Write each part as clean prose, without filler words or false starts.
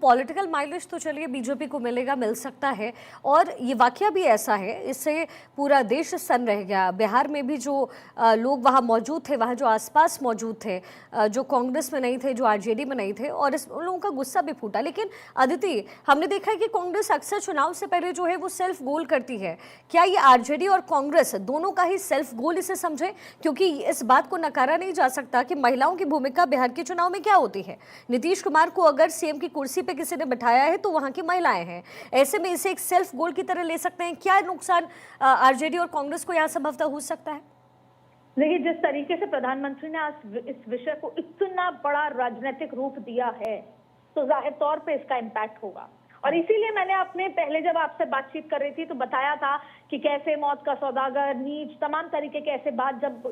Political mileage तो चलिए BJP को मिलेगा, मिल सकता है। और ये वाकया भी ऐसा है, इससे पूरा देश सन्न रह गया। बिहार में भी जो लोग वहाँ मौजूद थे, वहाँ जो आसपास मौजूद थे, जो कांग्रेस में नहीं थे, जो आरजेडी में नहीं थे, और उन लोगों का गुस्सा भी फूटा। लेकिन अदिति, हमने देखा है कि कांग्रेस अक्सर चुनाव से पहले जो है वो सेल्फ गोल करती है। क्या ये आरजेडी और कांग्रेस दोनों का ही सेल्फ गोल इसे समझे? क्योंकि इस बात को नकारा नहीं जा सकता कि महिलाओं की भूमिका बिहार के चुनाव में क्या होती है। नीतीश कुमार को अगर सीएम की कुर्सी पे किसी ने बिठाया है तो वहां की महिलाएं हैं। ऐसे में इसे एक सेल्फ गोल की तरह ले सकते हैं। क्या नुकसान आरजेडी और कांग्रेस को यहाँ संभवतः हो सकता है? देखिए, जिस तरीके से प्रधानमंत्री ने आज इस विषय को इतना बड़ा राजनीतिक रूप दिया है, तो जाहिर तौर पे इसका इम्पैक्ट होगा। और इसीलिए मैंने अपने पहले जब आपसे बातचीत कर रही थी तो बताया था कि कैसे मौत का सौदागर, नीच, तमाम तरीके के ऐसे बात जब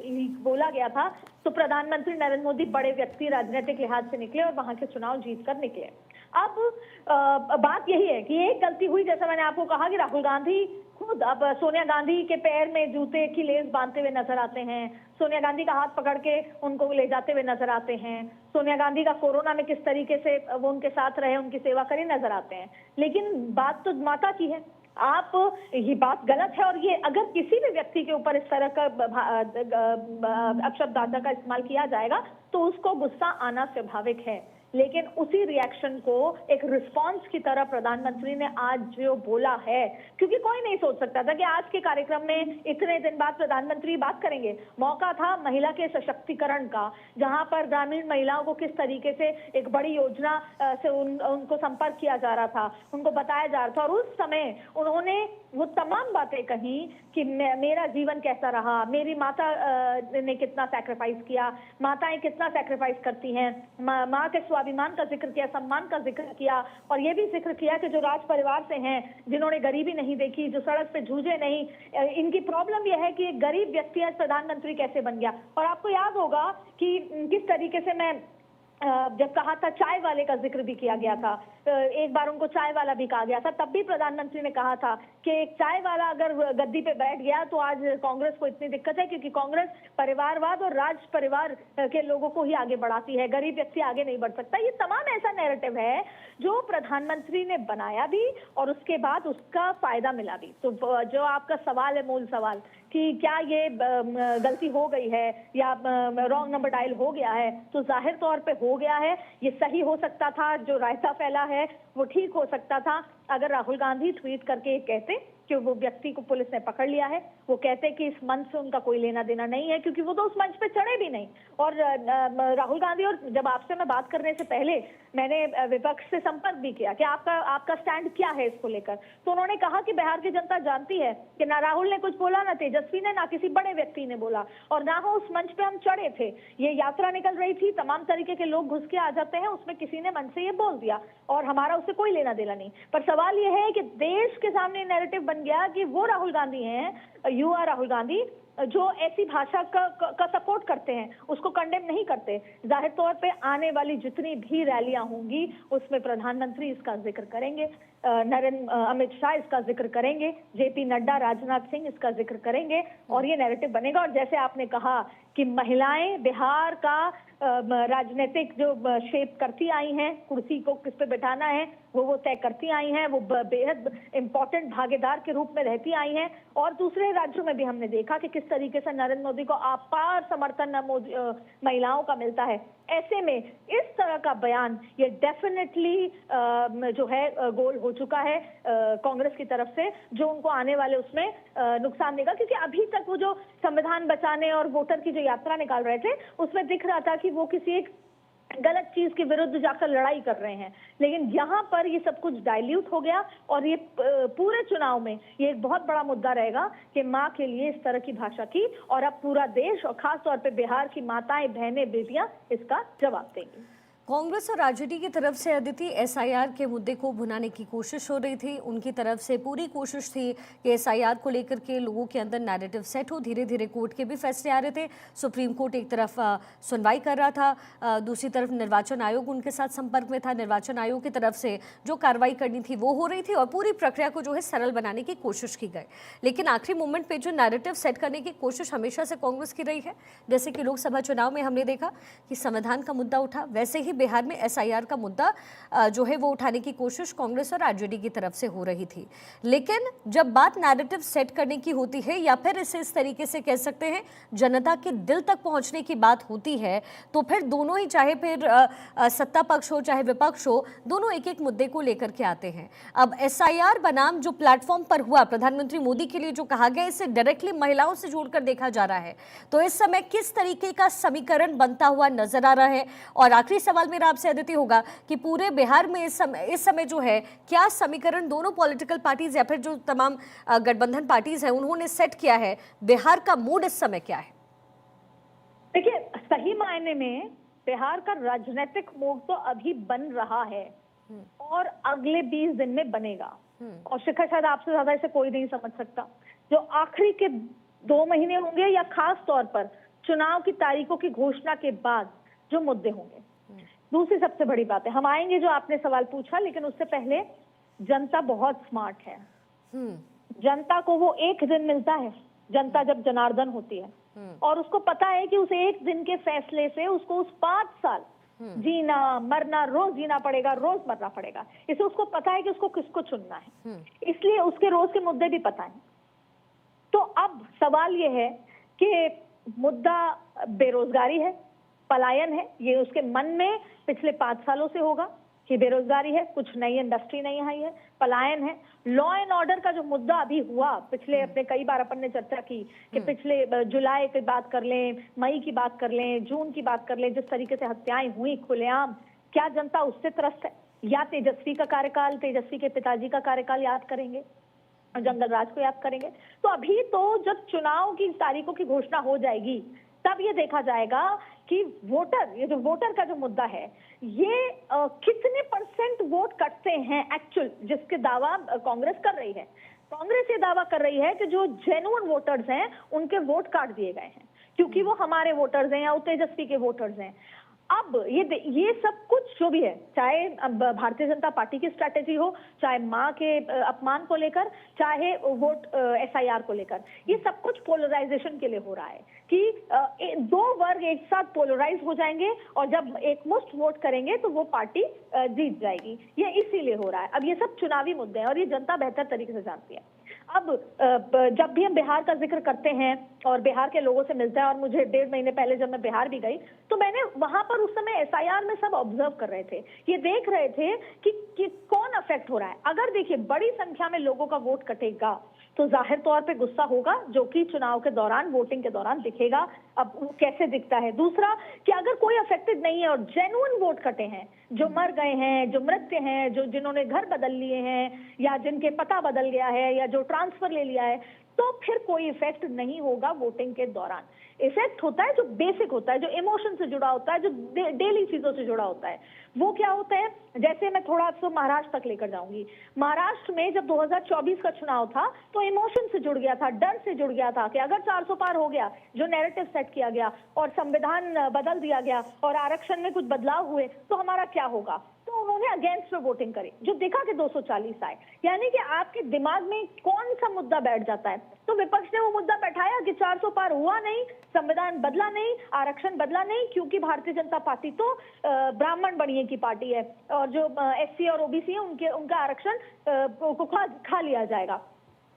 बोला गया था तो प्रधानमंत्री नरेंद्र मोदी बड़े व्यक्ति राजनीतिक लिहाज से निकले और वहां के चुनाव जीत कर निकले। अब बात यही है कि एक गलती हुई, जैसा मैंने आपको कहा कि राहुल गांधी खुद अब सोनिया गांधी के पैर में जूते की लेस बांधते हुए नजर आते हैं, सोनिया गांधी का हाथ पकड़ के उनको ले जाते हुए नजर आते हैं, सोनिया गांधी का कोरोना में किस तरीके से वो उनके साथ रहे, उनकी सेवा करे नजर आते हैं। लेकिन बात तो माता की है। आप ये बात गलत है, और ये अगर किसी भी व्यक्ति के ऊपर इस तरह का अपशब्द भाषा का इस्तेमाल किया जाएगा तो उसको गुस्सा आना स्वाभाविक है। लेकिन उसी रिएक्शन को एक रिस्पांस की तरह प्रधानमंत्री ने आज जो बोला है, क्योंकि कोई नहीं सोच सकता था कि आज के कार्यक्रम में इतने दिन बाद प्रधानमंत्री बात करेंगे। मौका था महिला के सशक्तिकरण का, जहां पर ग्रामीण महिलाओं को किस तरीके से एक बड़ी योजना से उनको संपर्क किया जा रहा था, उनको बताया जा रहा था। और उस समय उन्होंने वो तमाम बातें कही कि मेरा जीवन कैसा रहा, मेरी माता ने कितना सैक्रिफाइस किया, माताएं कितना सैक्रिफाइस करती हैं, माँ के स्वाभिमान का जिक्र किया, सम्मान का जिक्र किया, और ये भी जिक्र किया कि जो राज परिवार से हैं, जिन्होंने गरीबी नहीं देखी, जो सड़क पे जूझे नहीं, इनकी प्रॉब्लम यह है कि एक गरीब व्यक्ति आज प्रधानमंत्री कैसे बन गया। और आपको याद होगा कि किस तरीके से मैं जब कहा था चाय वाले का जिक्र भी किया गया था, एक बार उनको चाय वाला भी कहा गया था, तब भी प्रधानमंत्री ने कहा था कि एक चाय वाला अगर गद्दी पे बैठ गया तो आज कांग्रेस को इतनी दिक्कत है, क्योंकि कांग्रेस परिवारवाद और राज परिवार के लोगों को ही आगे बढ़ाती है, गरीब व्यक्ति आगे नहीं बढ़ सकता। ये तमाम ऐसा नैरेटिव है जो प्रधानमंत्री ने बनाया भी और उसके बाद उसका फायदा मिला भी। तो जो आपका सवाल है, मूल सवाल कि क्या ये गलती हो गई है या रॉन्ग नंबर डायल हो गया है, तो जाहिर तौर पे हो गया है। ये सही हो सकता था, जो रायता फैला है वो ठीक हो सकता था अगर राहुल गांधी ट्वीट करके कहते कि वो व्यक्ति को पुलिस ने पकड़ लिया है, वो कहते कि इस मंच से उनका कोई लेना देना नहीं है, क्योंकि वो तो उस मंच पे चढ़े भी नहीं। और राहुल गांधी, और जब आपसे मैं बात करने से पहले मैंने विपक्ष से संपर्क भी किया कि आपका स्टैंड क्या है इसको लेकर, तो उन्होंने कहा कि बिहार की जनता जानती है कि ना राहुल ने कुछ बोला, ना तेजस्वी ने, ना किसी बड़े व्यक्ति ने बोला, और ना हो उस मंच पे हम चढ़े थे। ये यात्रा निकल रही थी, तमाम तरीके के लोग घुस के आ जाते हैं, उसमें किसी ने मंच से ये बोल दिया और हमारा उससे कोई लेना देना नहीं। पर सवाल ये है कि देश के सामने नैरेटिव बन गया कि वो राहुल गांधी हैं, युवा राहुल गांधी, जो ऐसी भाषा का सपोर्ट करते हैं, उसको कंडेम नहीं करते। जाहिर तौर पे आने वाली जितनी भी रैलियां होंगी उसमें प्रधानमंत्री इसका जिक्र करेंगे, अमित शाह इसका जिक्र करेंगे, जेपी नड्डा, राजनाथ सिंह इसका जिक्र करेंगे, और ये नैरेटिव बनेगा। और जैसे आपने कहा कि महिलाएं बिहार का राजनीतिक जो शेप करती आई हैं, कुर्सी को किस पे बैठाना है वो तय करती आई हैं, वो बेहद इंपॉर्टेंट भागीदार के रूप में रहती आई हैं। और दूसरे राज्यों में भी हमने देखा कि किस तरीके से नरेंद्र मोदी को अपार समर्थन महिलाओं का मिलता है। ऐसे में इस तरह का बयान ये डेफिनेटली जो है गोल हो चुका है कांग्रेस की तरफ से, जो उनको आने वाले उसमें नुकसान देगा। क्योंकि अभी तक वो जो संविधान बचाने और वोटर की जो यात्रा निकाल रहे थे उसमें दिख रहा था कि वो किसी एक गलत चीज के विरुद्ध जाकर लड़ाई कर रहे हैं, लेकिन यहाँ पर ये सब कुछ डाइल्यूट हो गया। और ये पूरे चुनाव में ये एक बहुत बड़ा मुद्दा रहेगा कि माँ के लिए इस तरह की भाषा की, और अब पूरा देश और खास तौर पे बिहार की माताएं, बहनें, बेटियां इसका जवाब देंगी। कांग्रेस और आरजेडी की तरफ से अदिति एसआईआर के मुद्दे को भुनाने की कोशिश हो रही थी। उनकी तरफ से पूरी कोशिश थी कि एसआईआर को लेकर के लोगों के अंदर नैरेटिव सेट हो। धीरे धीरे कोर्ट के भी फैसले आ रहे थे। सुप्रीम कोर्ट एक तरफ सुनवाई कर रहा था, दूसरी तरफ निर्वाचन आयोग उनके साथ संपर्क में था। निर्वाचन आयोग की तरफ से जो कार्रवाई करनी थी वो हो रही थी और पूरी प्रक्रिया को जो है सरल बनाने की कोशिश की गई। लेकिन आखिरी मोमेंट पे जो नैरेटिव सेट करने की कोशिश हमेशा से कांग्रेस की रही है, जैसे कि लोकसभा चुनाव में हमने देखा कि संविधान का मुद्दा उठा, वैसे ही ही बिहार में एसआईआर का मुद्दा जो है वो उठाने की कोशिश कांग्रेस और आरजेडी की तरफ से हो रही थी। लेकिन जब बात नैरेटिव सेट करने की होती है या फिर इसे इस तरीके से कह सकते हैं जनता के दिल तक पहुंचने की बात होती है, तो फिर दोनों ही, चाहे फिर सत्ता पक्ष हो चाहे विपक्ष हो, दोनों एक एक मुद्दे को लेकर के आते हैं। अब एसआईआर बनाम जो प्लेटफॉर्म पर हुआ प्रधानमंत्री मोदी के लिए जो कहा गया, इसे डायरेक्टली महिलाओं से जोड़कर देखा जा रहा है, तो इस समय किस तरीके का समीकरण बनता हुआ नजर आ रहा है? और आखिरी सवाल मेरा आपसे अदिति होगा कि पूरे बिहार में इस समय जो है क्या समीकरण दोनों पॉलिटिकल पार्टीज या फिर जो तमाम गठबंधन पार्टीज हैं उन्होंने सेट किया है, बिहार का मूड इस समय क्या है? देखिए, सही मायने में बिहार का राजनीतिक मूड तो अभी बन रहा है और अगले 20 दिन में बनेगा। और शिखा, शायद आपसे ज्यादा इसे कोई नहीं समझ सकता। जो आखिरी के 2 महीने होंगे या खास तौर पर चुनाव की तारीखों की घोषणा के बाद जो मुद्दे होंगे। दूसरी सबसे बड़ी बात है, हम आएंगे जो आपने सवाल पूछा, लेकिन उससे पहले जनता बहुत स्मार्ट है। जनता को वो एक दिन मिलता है, जनता जब जनार्दन होती है, और उसको पता है कि उस एक दिन के फैसले से उसको उस 5 साल जीना मरना, रोज जीना पड़ेगा, रोज मरना पड़ेगा। इसे उसको पता है कि उसको किसको चुनना है, इसलिए उसके रोज के मुद्दे भी पता है। तो अब सवाल ये है कि मुद्दा बेरोजगारी है, पलायन है, ये उसके मन में पिछले 5 सालों से होगा कि बेरोजगारी है, कुछ नई इंडस्ट्री नहीं आई है, पलायन है। लॉ एंड ऑर्डर का जो मुद्दा अभी हुआ, पिछले अपने कई बार अपन ने चर्चा की कि पिछले जुलाई की बात कर लें, मई की बात कर लें, जून की बात कर लें, जिस तरीके से हत्याएं हुई खुलेआम, क्या जनता उससे त्रस्त है? या तेजस्वी का कार्यकाल, तेजस्वी के पिताजी का कार्यकाल याद करेंगे, जंगल राज को याद करेंगे? तो अभी तो जब चुनाव की तारीखों की घोषणा हो जाएगी तब ये देखा जाएगा कि वोटर, ये जो वोटर का जो मुद्दा है, ये कितने % वोट कटते हैं एक्चुअल, जिसके दावा कांग्रेस कर रही है। कांग्रेस ये दावा कर रही है कि जो जेन्युइन वोटर्स हैं उनके वोट काट दिए गए हैं क्योंकि वो हमारे वोटर्स हैं या तेजस्वी के वोटर्स हैं। अब ये सब कुछ जो भी है, चाहे भारतीय जनता पार्टी की स्ट्रैटेजी हो, चाहे मां के अपमान को लेकर, चाहे वोट एसआईआर को लेकर, ये सब कुछ पोलराइजेशन के लिए हो रहा है कि 2 वर्ग एक साथ पोलराइज हो जाएंगे और जब एकमुश्त वोट करेंगे तो वो पार्टी जीत जाएगी। ये इसीलिए हो रहा है। अब ये सब चुनावी मुद्दे हैं और ये जनता बेहतर तरीके से जानती है। अब जब भी हम बिहार का जिक्र करते हैं और बिहार के लोगों से मिलते हैं, और मुझे 1.5 महीने पहले जब मैं बिहार भी गई तो मैंने वहां पर उस समय एसआईआर में सब ऑब्जर्व कर रहे थे, ये देख रहे थे कि कौन अफेक्ट हो रहा है। अगर देखिए बड़ी संख्या में लोगों का वोट कटेगा तो जाहिर तौर पे गुस्सा होगा, जो कि चुनाव के दौरान, वोटिंग के दौरान दिखेगा। अब वो कैसे दिखता है? दूसरा कि अगर कोई अफेक्टेड नहीं है और जेन्युइन वोट कटे हैं, जो मर गए हैं, जो मृत हैं, जो जिन्होंने घर बदल लिए हैं या जिनके पता बदल गया है या जो ट्रांसफर ले लिया है, तो फिर कोई इफेक्ट नहीं होगा वोटिंग के दौरान। इफेक्ट होता है जो बेसिक होता है, जो इमोशन से जुड़ा होता है, जो डेली चीजों से जुड़ा होता है। वो क्या होता है? जैसे मैं थोड़ा आपको महाराष्ट्र तक लेकर जाऊंगी। महाराष्ट्र में जब 2024 का चुनाव था तो इमोशन से जुड़ गया था, डर से जुड़ गया था कि अगर 400 पार हो गया, जो नैरेटिव सेट किया गया और संविधान बदल दिया गया और आरक्षण में कुछ बदलाव हुए तो हमारा क्या होगा। तो उन्होंने अगेंस्ट में वोटिंग करी, जो देखा कि 240 आए। यानी कि आपके दिमाग में कौन सा मुद्दा बैठ जाता है, तो विपक्ष ने वो मुद्दा बैठाया कि 400 पार हुआ नहीं, संविधान बदला नहीं, आरक्षण बदला नहीं, क्योंकि भारतीय जनता पार्टी तो ब्राह्मण बनिए की पार्टी है और जो एससी और ओबीसी है उनका आरक्षण को खा लिया जाएगा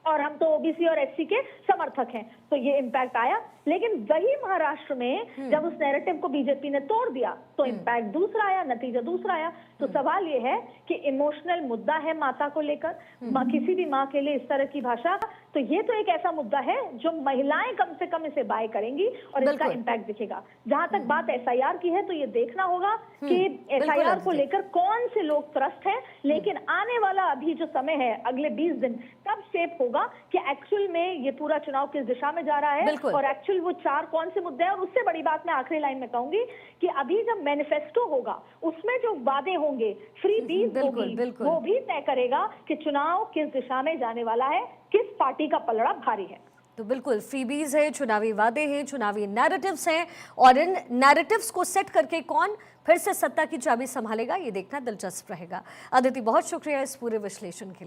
और हम तो ओबीसी और एससी के समर्थक हैं। तो ये इम्पैक्ट आया। लेकिन वही महाराष्ट्र में जब उस नैरेटिव को बीजेपी ने तोड़ दिया तो इम्पैक्ट दूसरा आया, नतीजा दूसरा आया। तो सवाल ये है कि इमोशनल मुद्दा है माता को लेकर, किसी भी माँ के लिए इस तरह की भाषा, तो ये तो एक ऐसा मुद्दा है जो महिलाएं कम से कम इसे बाय करेंगी और इसका इम्पैक्ट दिखेगा। जहां तक बात एसआईआर की है तो ये देखना होगा कि एसआईआर को लेकर कौन से लोग त्रस्त हैं। लेकिन आने वाला अभी जो समय है, अगले 20 दिन, तब शेप होगा कि एक्चुअल में ये पूरा चुनाव किस दिशा में जा रहा है और एक्चुअल वो 4 कौन से मुद्दे हैं। और उससे बड़ी बात मैं आखिरी लाइन में कहूंगी कि अभी जब मैनिफेस्टो होगा उसमें जो वादे होंगे, फ्री बीज होगी, वो भी तय करेगा कि चुनाव किस दिशा में जाने वाला है, किस पार्टी का पलड़ा भारी है। तो बिल्कुल फ्रीबीज है, चुनावी वादे हैं, चुनावी नैरेटिव्स हैं और इन नैरेटिव्स को सेट करके कौन फिर से सत्ता की चाबी संभालेगा, ये देखना दिलचस्प रहेगा। अदिति, बहुत शुक्रिया इस पूरे विश्लेषण के लिए।